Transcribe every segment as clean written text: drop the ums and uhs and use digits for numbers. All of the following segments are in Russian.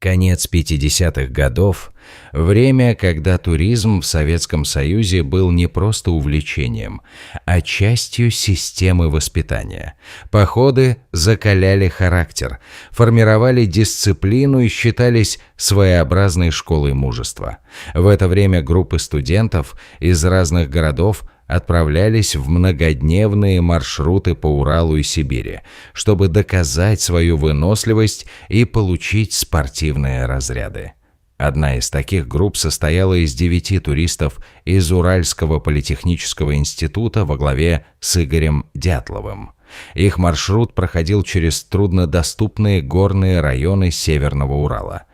Конец 50-х годов – время, когда туризм в Советском Союзе был не просто увлечением, а частью системы воспитания. Походы закаляли характер, формировали дисциплину и считались своеобразной школой мужества. В это время группы студентов из разных городов отправлялись в многодневные маршруты по Уралу и Сибири, чтобы доказать свою выносливость и получить спортивные разряды. Одна из таких групп состояла из 9 туристов из Уральского политехнического института во главе с Игорем Дятловым. Их маршрут проходил через труднодоступные горные районы Северного Урала.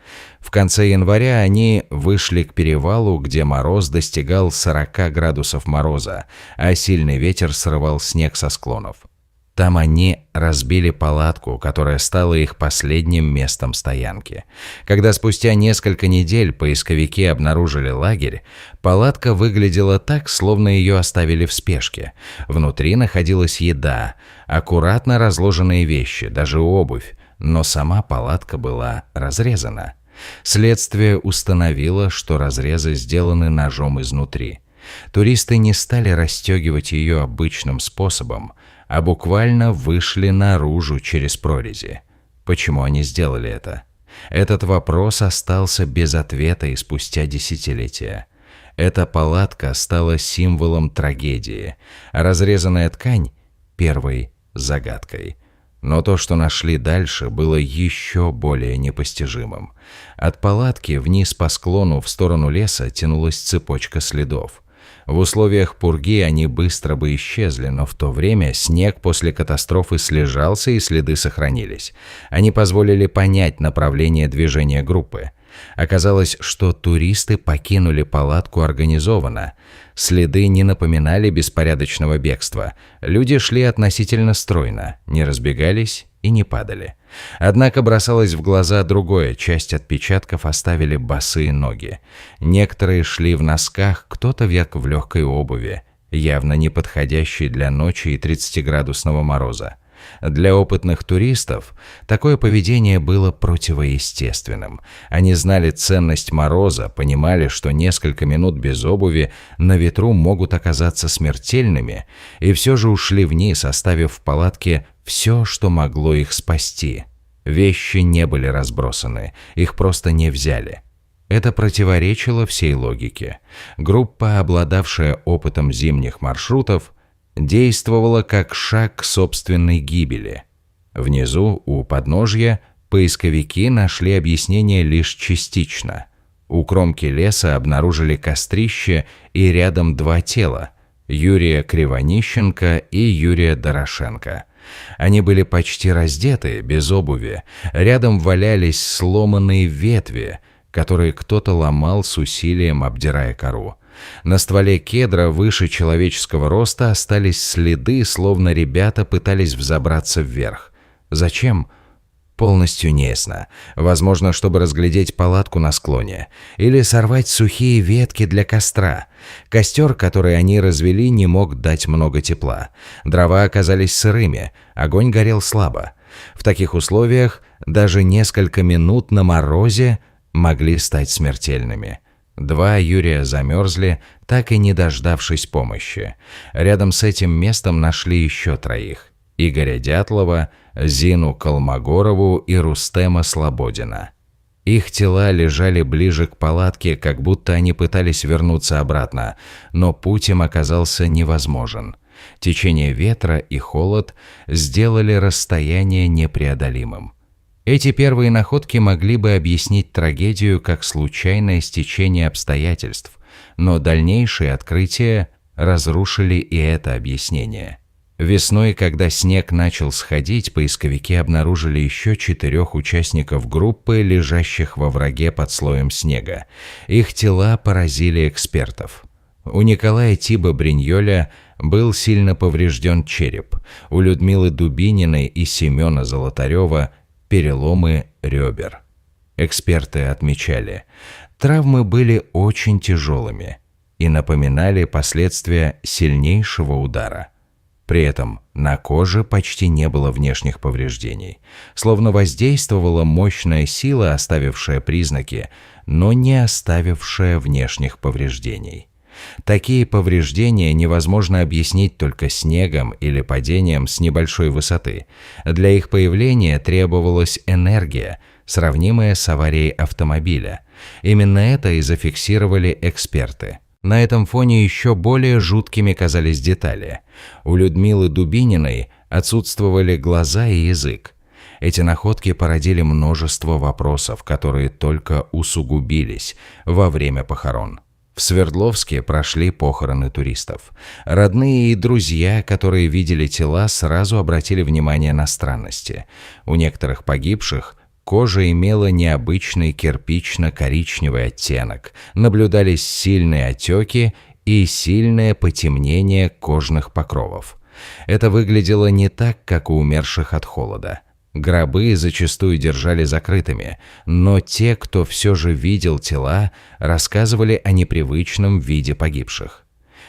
В конце января они вышли к перевалу, где мороз достигал 40 градусов мороза, а сильный ветер срывал снег со склонов. Там они разбили палатку, которая стала их последним местом стоянки. Когда спустя несколько недель поисковики обнаружили лагерь, палатка выглядела так, словно ее оставили в спешке. Внутри находилась еда, аккуратно разложенные вещи, даже обувь, но сама палатка была разрезана. Следствие установило, что разрезы сделаны ножом изнутри. Туристы не стали расстегивать ее обычным способом, а буквально вышли наружу через прорези. Почему они сделали это? Этот вопрос остался без ответа и спустя десятилетия. Эта палатка стала символом трагедии, а разрезанная ткань – первой загадкой. Но то, что нашли дальше, было еще более непостижимым. От палатки вниз по склону в сторону леса тянулась цепочка следов. В условиях пурги они быстро бы исчезли, но в то время снег после катастрофы слежался и следы сохранились. Они позволили понять направление движения группы. Оказалось, что туристы покинули палатку организованно. Следы не напоминали беспорядочного бегства. Люди шли относительно стройно, не разбегались и не падали. Однако бросалось в глаза другое: часть отпечатков оставили босые ноги. Некоторые шли в носках, кто-то в легкой обуви, явно не подходящей для ночи и 30-градусного мороза. Для опытных туристов такое поведение было противоестественным. Они знали ценность мороза, понимали, что несколько минут без обуви на ветру могут оказаться смертельными, и все же ушли вниз, оставив в палатке все, что могло их спасти. Вещи не были разбросаны, их просто не взяли. Это противоречило всей логике. Группа, обладавшая опытом зимних маршрутов, действовала как шаг к собственной гибели. Внизу, у подножья, поисковики нашли объяснение лишь частично. У кромки леса обнаружили кострище и рядом 2 тела – Юрия Кривонищенко и Юрия Дорошенко. Они были почти раздеты, без обуви. Рядом валялись сломанные ветви, которые кто-то ломал с усилием, обдирая кору. На стволе кедра выше человеческого роста остались следы, словно ребята пытались взобраться вверх. Зачем? Полностью неясно. Возможно, чтобы разглядеть палатку на склоне. Или сорвать сухие ветки для костра. Костер, который они развели, не мог дать много тепла. Дрова оказались сырыми, огонь горел слабо. В таких условиях даже несколько минут на морозе могли стать смертельными. 2 Юрия замерзли, так и не дождавшись помощи. Рядом с этим местом нашли еще 3: Игоря Дятлова, Зину Колмогорову и Рустема Слободина. Их тела лежали ближе к палатке, как будто они пытались вернуться обратно, но путь им оказался невозможен. Течение ветра и холод сделали расстояние непреодолимым. Эти первые находки могли бы объяснить трагедию как случайное стечение обстоятельств, но дальнейшие открытия разрушили и это объяснение. Весной, когда снег начал сходить, поисковики обнаружили еще 4 участников группы, лежащих во враге под слоем снега. Их тела поразили экспертов. У Николая Тиба-Бриньоля был сильно поврежден череп, у Людмилы Дубининой и Семена Золотарева переломы ребер. Эксперты отмечали, травмы были очень тяжелыми и напоминали последствия сильнейшего удара. При этом на коже почти не было внешних повреждений, словно воздействовала мощная сила, оставившая признаки, но не оставившая внешних повреждений. Такие повреждения невозможно объяснить только снегом или падением с небольшой высоты. Для их появления требовалась энергия, сравнимая с аварией автомобиля. Именно это и зафиксировали эксперты. На этом фоне еще более жуткими казались детали. У Людмилы Дубининой отсутствовали глаза и язык. Эти находки породили множество вопросов, которые только усугубились во время похорон. В Свердловске прошли похороны туристов. Родные и друзья, которые видели тела, сразу обратили внимание на странности. У некоторых погибших кожа имела необычный кирпично-коричневый оттенок, наблюдались сильные отеки и сильное потемнение кожных покровов. Это выглядело не так, как у умерших от холода. Гробы зачастую держали закрытыми, но те, кто все же видел тела, рассказывали о непривычном виде погибших.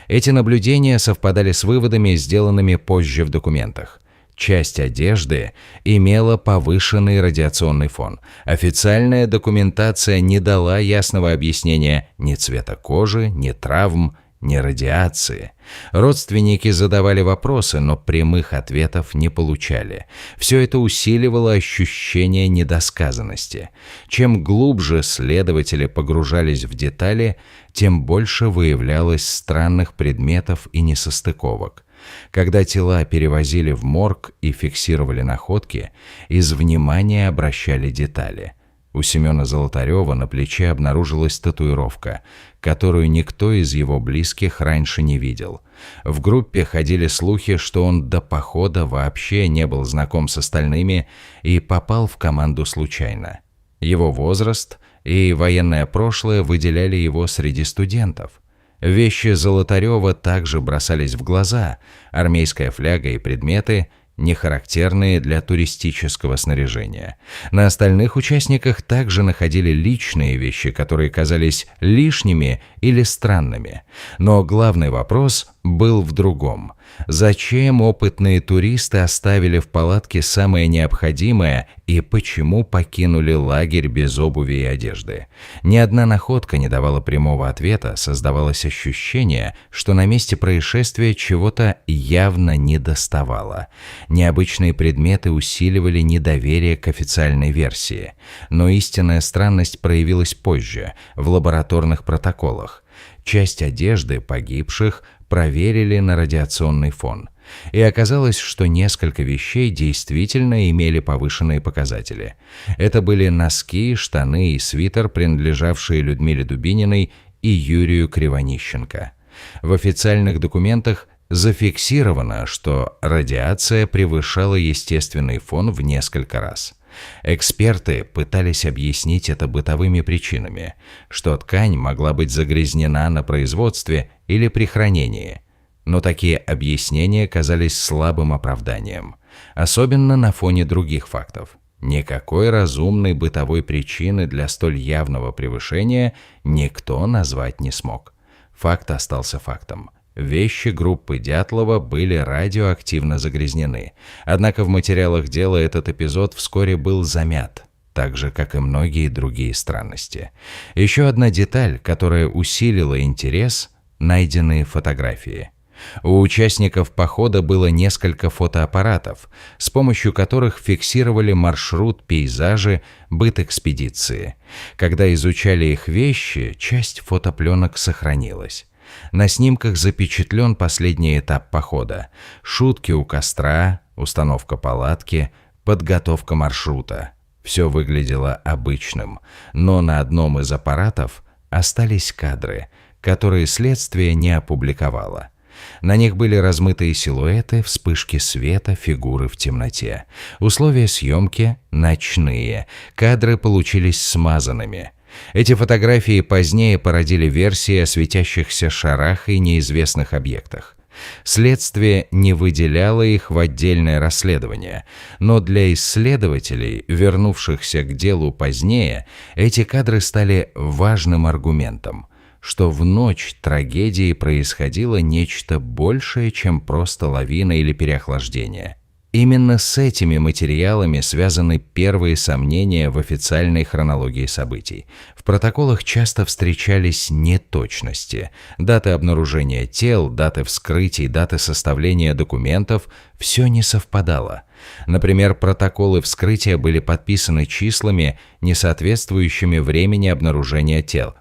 Эти наблюдения совпадали с выводами, сделанными позже в документах. Часть одежды имела повышенный радиационный фон. Официальная документация не дала ясного объяснения ни цвета кожи, ни травм, ни радиации. Родственники задавали вопросы, но прямых ответов не получали. Все это усиливало ощущение недосказанности. Чем глубже следователи погружались в детали, тем больше выявлялось странных предметов и несостыковок. Когда тела перевозили в морг и фиксировали находки, из внимания обращали детали. У Семена Золотарева на плече обнаружилась татуировка, которую никто из его близких раньше не видел. В группе ходили слухи, что он до похода вообще не был знаком с остальными и попал в команду случайно. Его возраст и военное прошлое выделяли его среди студентов. Вещи Золотарева также бросались в глаза: армейская фляга и предметы, не характерные для туристического снаряжения. На остальных участниках также находили личные вещи, которые казались лишними или странными. Но главный вопрос был в другом. Зачем опытные туристы оставили в палатке самое необходимое и почему покинули лагерь без обуви и одежды? Ни одна находка не давала прямого ответа, создавалось ощущение, что на месте происшествия чего-то явно недоставало. Необычные предметы усиливали недоверие к официальной версии. Но истинная странность проявилась позже, в лабораторных протоколах. Часть одежды погибших проверили на радиационный фон. И оказалось, что несколько вещей действительно имели повышенные показатели. Это были носки, штаны и свитер, принадлежавшие Людмиле Дубининой и Юрию Кривонищенко. В официальных документах зафиксировано, что радиация превышала естественный фон в несколько раз. Эксперты пытались объяснить это бытовыми причинами, что ткань могла быть загрязнена на производстве или при хранении. Но такие объяснения казались слабым оправданием, особенно на фоне других фактов. Никакой разумной бытовой причины для столь явного превышения никто назвать не смог. Факт остался фактом. Вещи группы Дятлова были радиоактивно загрязнены. Однако в материалах дела этот эпизод вскоре был замят, так же, как и многие другие странности. Еще одна деталь, которая усилила интерес – найденные фотографии. У участников похода было несколько фотоаппаратов, с помощью которых фиксировали маршрут, пейзажи, быт экспедиции. Когда изучали их вещи, часть фотопленок сохранилась. На снимках запечатлен последний этап похода: шутки у костра, установка палатки, подготовка маршрута. Все выглядело обычным, но на одном из аппаратов остались кадры, которые следствие не опубликовало. На них были размытые силуэты, вспышки света, фигуры в темноте. Условия съемки ночные, кадры получились смазанными. Эти фотографии позднее породили версии о светящихся шарах и неизвестных объектах. Следствие не выделяло их в отдельное расследование, но для исследователей, вернувшихся к делу позднее, эти кадры стали важным аргументом. что в ночь трагедии происходило нечто большее, чем просто лавина или переохлаждение. Именно с этими материалами связаны первые сомнения в официальной хронологии событий. В протоколах часто встречались неточности. Даты обнаружения тел, даты вскрытий, даты составления документов – все не совпадало. Например, протоколы вскрытия были подписаны числами, не соответствующими времени обнаружения тел.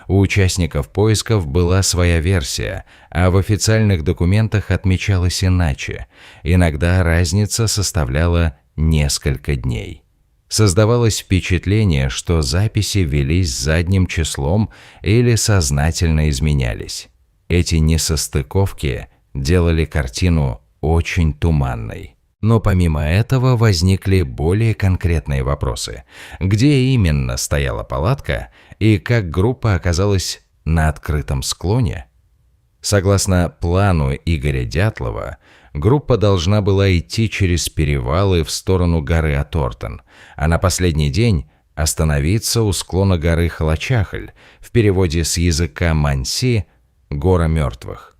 У участников поисков была своя версия, а в официальных документах отмечалось иначе. Иногда разница составляла несколько дней. Создавалось впечатление, что записи велись задним числом или сознательно изменялись. Эти несостыковки делали картину очень туманной. Но помимо этого возникли более конкретные вопросы. Где именно стояла палатка и как группа оказалась на открытом склоне? Согласно плану Игоря Дятлова, группа должна была идти через перевалы в сторону горы Атортен, а на последний день остановиться у склона горы Халачахль, в переводе с языка манси «Гора мертвых».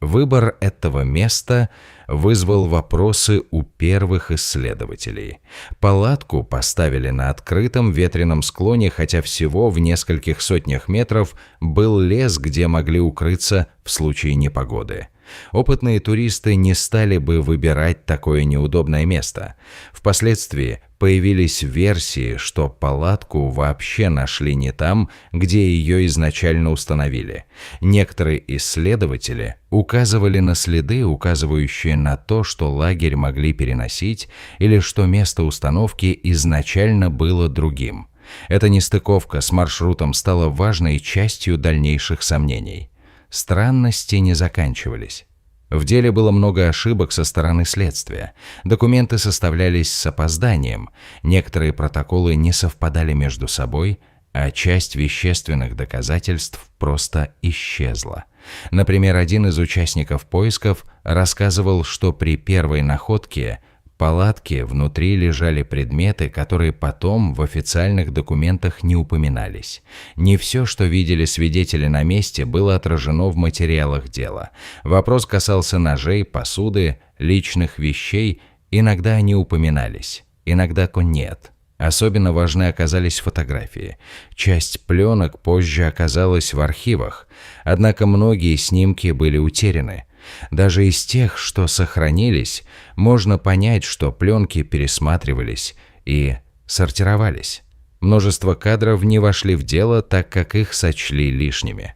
Выбор этого места вызвал вопросы у первых исследователей. Палатку поставили на открытом ветреном склоне, хотя всего в нескольких сотнях метров был лес, где могли укрыться в случае непогоды. Опытные туристы не стали бы выбирать такое неудобное место. Впоследствии появились версии, что палатку вообще нашли не там, где ее изначально установили. Некоторые исследователи указывали на следы, указывающие на то, что лагерь могли переносить, или что место установки изначально было другим. Эта нестыковка с маршрутом стала важной частью дальнейших сомнений. Странности не заканчивались. В деле было много ошибок со стороны следствия. Документы составлялись с опозданием, некоторые протоколы не совпадали между собой, а часть вещественных доказательств просто исчезла. Например, один из участников поисков рассказывал, что при первой находке палатки внутри лежали предметы, которые потом в официальных документах не упоминались. Не все, что видели свидетели на месте, было отражено в материалах дела. Вопрос касался ножей, посуды, личных вещей. Иногда они упоминались, иногда нет. Особенно важны оказались фотографии. Часть пленок позже оказалась в архивах, однако многие снимки были утеряны. Даже из тех, что сохранились, можно понять, что пленки пересматривались и сортировались. Множество кадров не вошли в дело, так как их сочли лишними.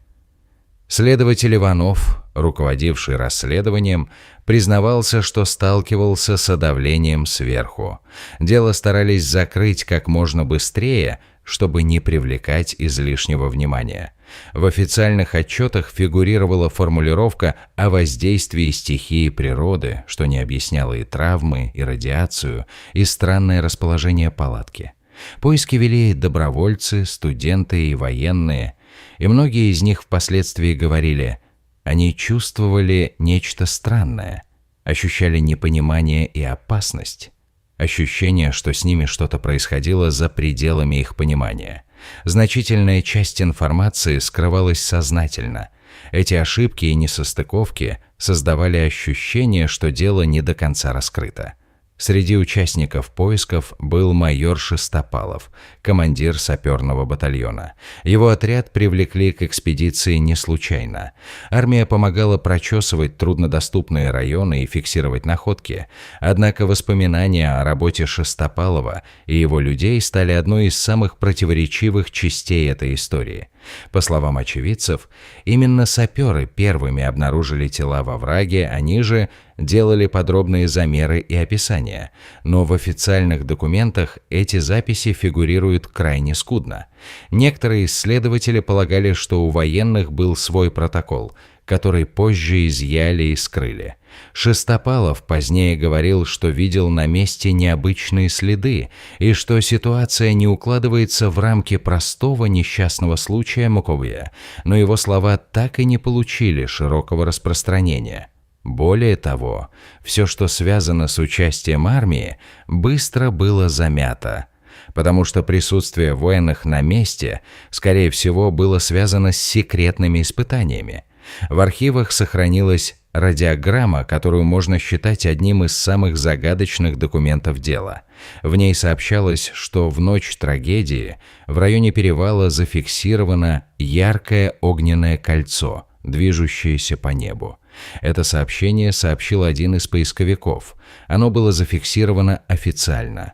Следователь Иванов, руководивший расследованием, признавался, что сталкивался с давлением сверху. Дело старались закрыть как можно быстрее, чтобы не привлекать излишнего внимания. В официальных отчетах фигурировала формулировка о воздействии стихии природы, что не объясняло и травмы, и радиацию, и странное расположение палатки. Поиски вели добровольцы, студенты и военные, и многие из них впоследствии говорили, они чувствовали нечто странное, ощущали непонимание и опасность. Ощущение, что с ними что-то происходило за пределами их понимания. Значительная часть информации скрывалась сознательно. Эти ошибки и несостыковки создавали ощущение, что дело не до конца раскрыто. Среди участников поисков был майор Шестопалов, командир саперного батальона. Его отряд привлекли к экспедиции не случайно. Армия помогала прочесывать труднодоступные районы и фиксировать находки. Однако воспоминания о работе Шестопалова и его людей стали одной из самых противоречивых частей этой истории. По словам очевидцев, именно саперы первыми обнаружили тела во враге, они же делали подробные замеры и описания, но в официальных документах эти записи фигурируют крайне скудно. Некоторые исследователи полагали, что у военных был свой протокол, который позже изъяли и скрыли. Шестопалов позднее говорил, что видел на месте необычные следы и что ситуация не укладывается в рамки простого несчастного случая Муковья, но его слова так и не получили широкого распространения. Более того, все, что связано с участием армии, быстро было замято. потому что присутствие военных на месте, скорее всего, было связано с секретными испытаниями. В архивах сохранилась радиограмма, которую можно считать одним из самых загадочных документов дела. В ней сообщалось, что в ночь трагедии в районе перевала зафиксировано яркое огненное кольцо, движущееся по небу. Это сообщение сообщил один из поисковиков. Оно было зафиксировано официально.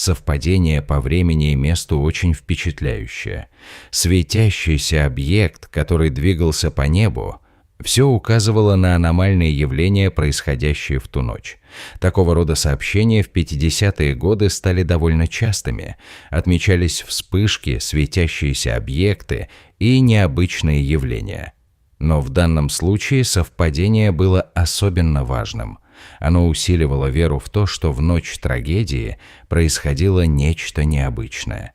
Совпадение по времени и месту очень впечатляющее. Светящийся объект, который двигался по небу, все указывало на аномальные явления, происходящие в ту ночь. Такого рода сообщения в 50-е годы стали довольно частыми. Отмечались вспышки, светящиеся объекты и необычные явления. Но в данном случае совпадение было особенно важным. Оно усиливало веру в то, что в ночь трагедии происходило нечто необычное.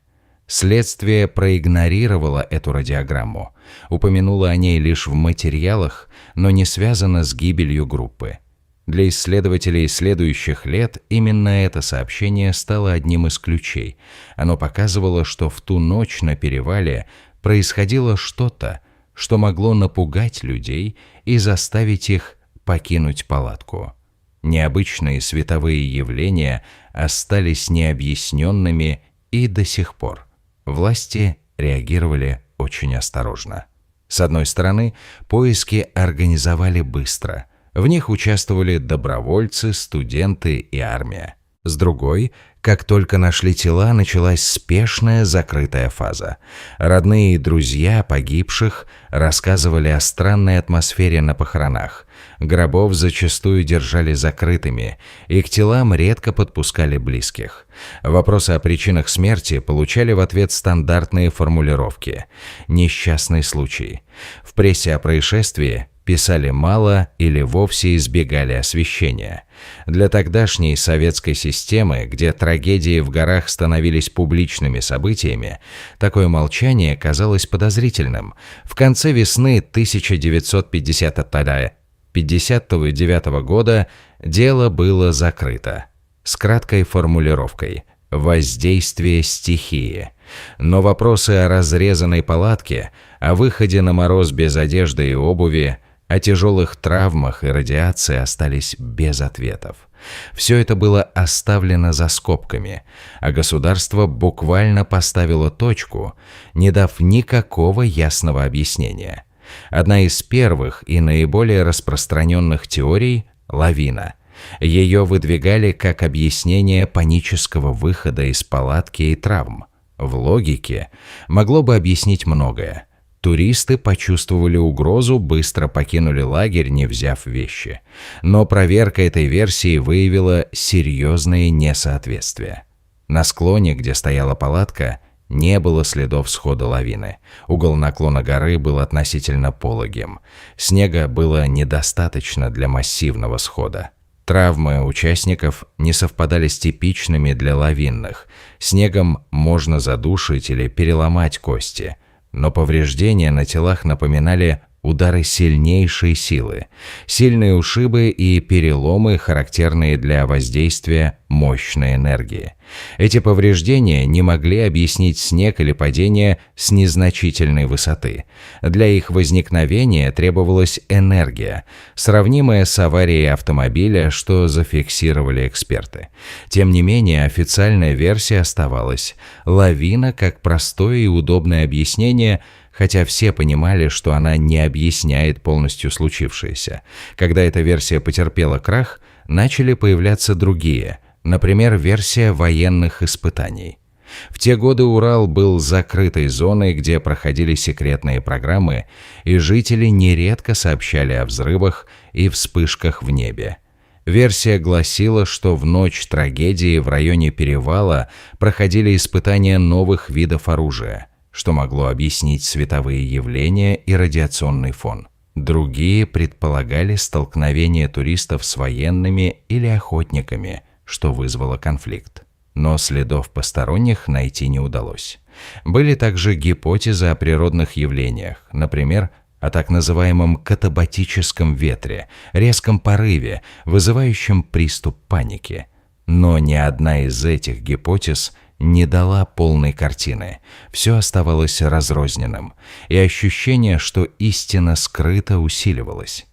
Следствие проигнорировало эту радиограмму, упомянуло о ней лишь в материалах, но не связано с гибелью группы. Для исследователей следующих лет именно это сообщение стало одним из ключей. Оно показывало, что в ту ночь на перевале происходило что-то, что могло напугать людей и заставить их покинуть палатку. Необычные световые явления остались необъясненными и до сих пор. Власти реагировали очень осторожно. С одной стороны, поиски организовали быстро. В них участвовали добровольцы, студенты и армия. С другой, как только нашли тела, началась спешная закрытая фаза. Родные и друзья погибших рассказывали о странной атмосфере на похоронах. Гробов зачастую держали закрытыми, и к телам редко подпускали близких. Вопросы о причинах смерти получали в ответ стандартные формулировки. Несчастный случай. В прессе о происшествии писали мало или вовсе избегали освещения. Для тогдашней советской системы, где трагедии в горах становились публичными событиями, такое молчание казалось подозрительным. В конце весны 1959 года дело было закрыто с краткой формулировкой «Воздействие стихии». Но вопросы о разрезанной палатке, о выходе на мороз без одежды и обуви, о тяжелых травмах и радиации остались без ответов. Все это было оставлено за скобками, а государство буквально поставило точку, не дав никакого ясного объяснения. Одна из первых и наиболее распространенных теорий – лавина. Ее выдвигали как объяснение панического выхода из палатки и травм. В логике могло бы объяснить многое. Туристы почувствовали угрозу, быстро покинули лагерь, не взяв вещи. Но проверка этой версии выявила серьезные несоответствия. На склоне, где стояла палатка, не было следов схода лавины. Угол наклона горы был относительно пологим. Снега было недостаточно для массивного схода. Травмы участников не совпадали с типичными для лавинных. Снегом можно задушить или переломать кости. Но повреждения на телах напоминали удары сильнейшей силы, сильные ушибы и переломы, характерные для воздействия мощной энергии. Эти повреждения не могли объяснить снег или падение с незначительной высоты. Для их возникновения требовалась энергия, сравнимая с аварией автомобиля, что зафиксировали эксперты. Тем не менее, официальная версия оставалась. Лавина как простое и удобное объяснение, хотя все понимали, что она не объясняет полностью случившееся. Когда эта версия потерпела крах, начали появляться другие, например, версия военных испытаний. В те годы Урал был закрытой зоной, где проходили секретные программы, и жители нередко сообщали о взрывах и вспышках в небе. Версия гласила, что в ночь трагедии в районе перевала проходили испытания новых видов оружия, что могло объяснить световые явления и радиационный фон. Другие предполагали столкновение туристов с военными или охотниками, что вызвало конфликт. Но следов посторонних найти не удалось. Были также гипотезы о природных явлениях, например, о так называемом катабатическом ветре, резком порыве, вызывающем приступ паники. Но ни одна из этих гипотез не дала полной картины. Все оставалось разрозненным, и ощущение, что истина скрыта, усиливалось.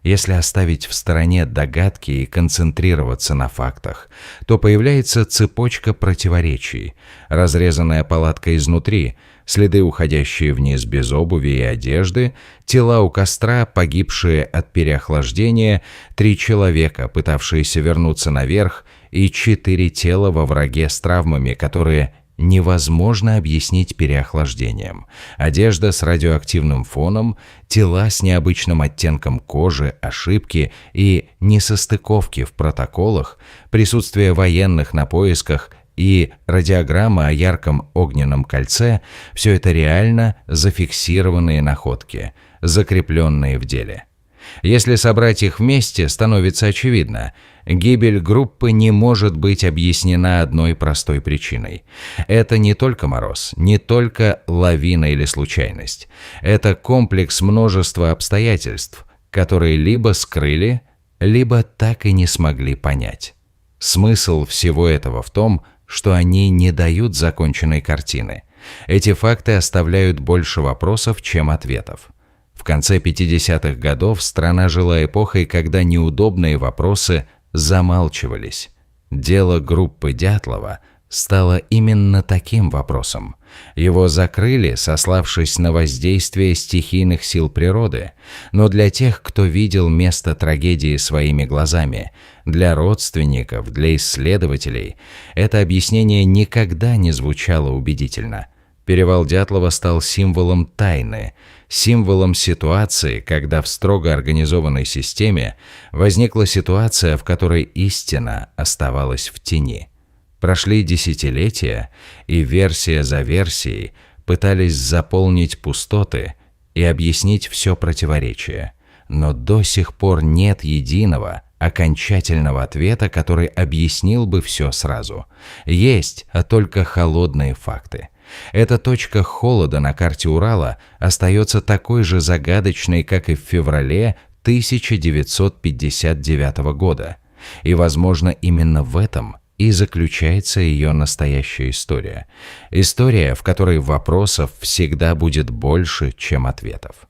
Если оставить в стороне догадки и концентрироваться на фактах, то появляется цепочка противоречий, разрезанная палатка изнутри, следы, уходящие вниз без обуви и одежды, тела у костра, погибшие от переохлаждения, 3 человека, пытавшиеся вернуться наверх, и 4 тела во враге с травмами, которые невозможно объяснить переохлаждением, одежда с радиоактивным фоном, тела с необычным оттенком кожи, ошибки и несостыковки в протоколах, присутствие военных на поисках и радиограмма о ярком огненном кольце – все это реально зафиксированные находки, закрепленные в деле. Если собрать их вместе, становится очевидно – гибель группы не может быть объяснена одной простой причиной. Это не только мороз, не только лавина или случайность. Это комплекс множества обстоятельств, которые либо скрыли, либо так и не смогли понять. Смысл всего этого в том, что они не дают законченной картины. Эти факты оставляют больше вопросов, чем ответов. В конце 50-х годов страна жила эпохой, когда неудобные вопросы замалчивались. Дело группы Дятлова стало именно таким вопросом. Его закрыли, сославшись на воздействие стихийных сил природы, но для тех, кто видел место трагедии своими глазами, для родственников, для исследователей, это объяснение никогда не звучало убедительно. Перевал Дятлова стал символом тайны, символом ситуации, когда в строго организованной системе возникла ситуация, в которой истина оставалась в тени. Прошли десятилетия, и версия за версией пытались заполнить пустоты и объяснить все противоречие. Но до сих пор нет единого, окончательного ответа, который объяснил бы все сразу. Есть, а только холодные факты. Эта точка холода на карте Урала остается такой же загадочной, как и в феврале 1959 года. И, возможно, именно в этом и заключается ее настоящая история. История, в которой вопросов всегда будет больше, чем ответов.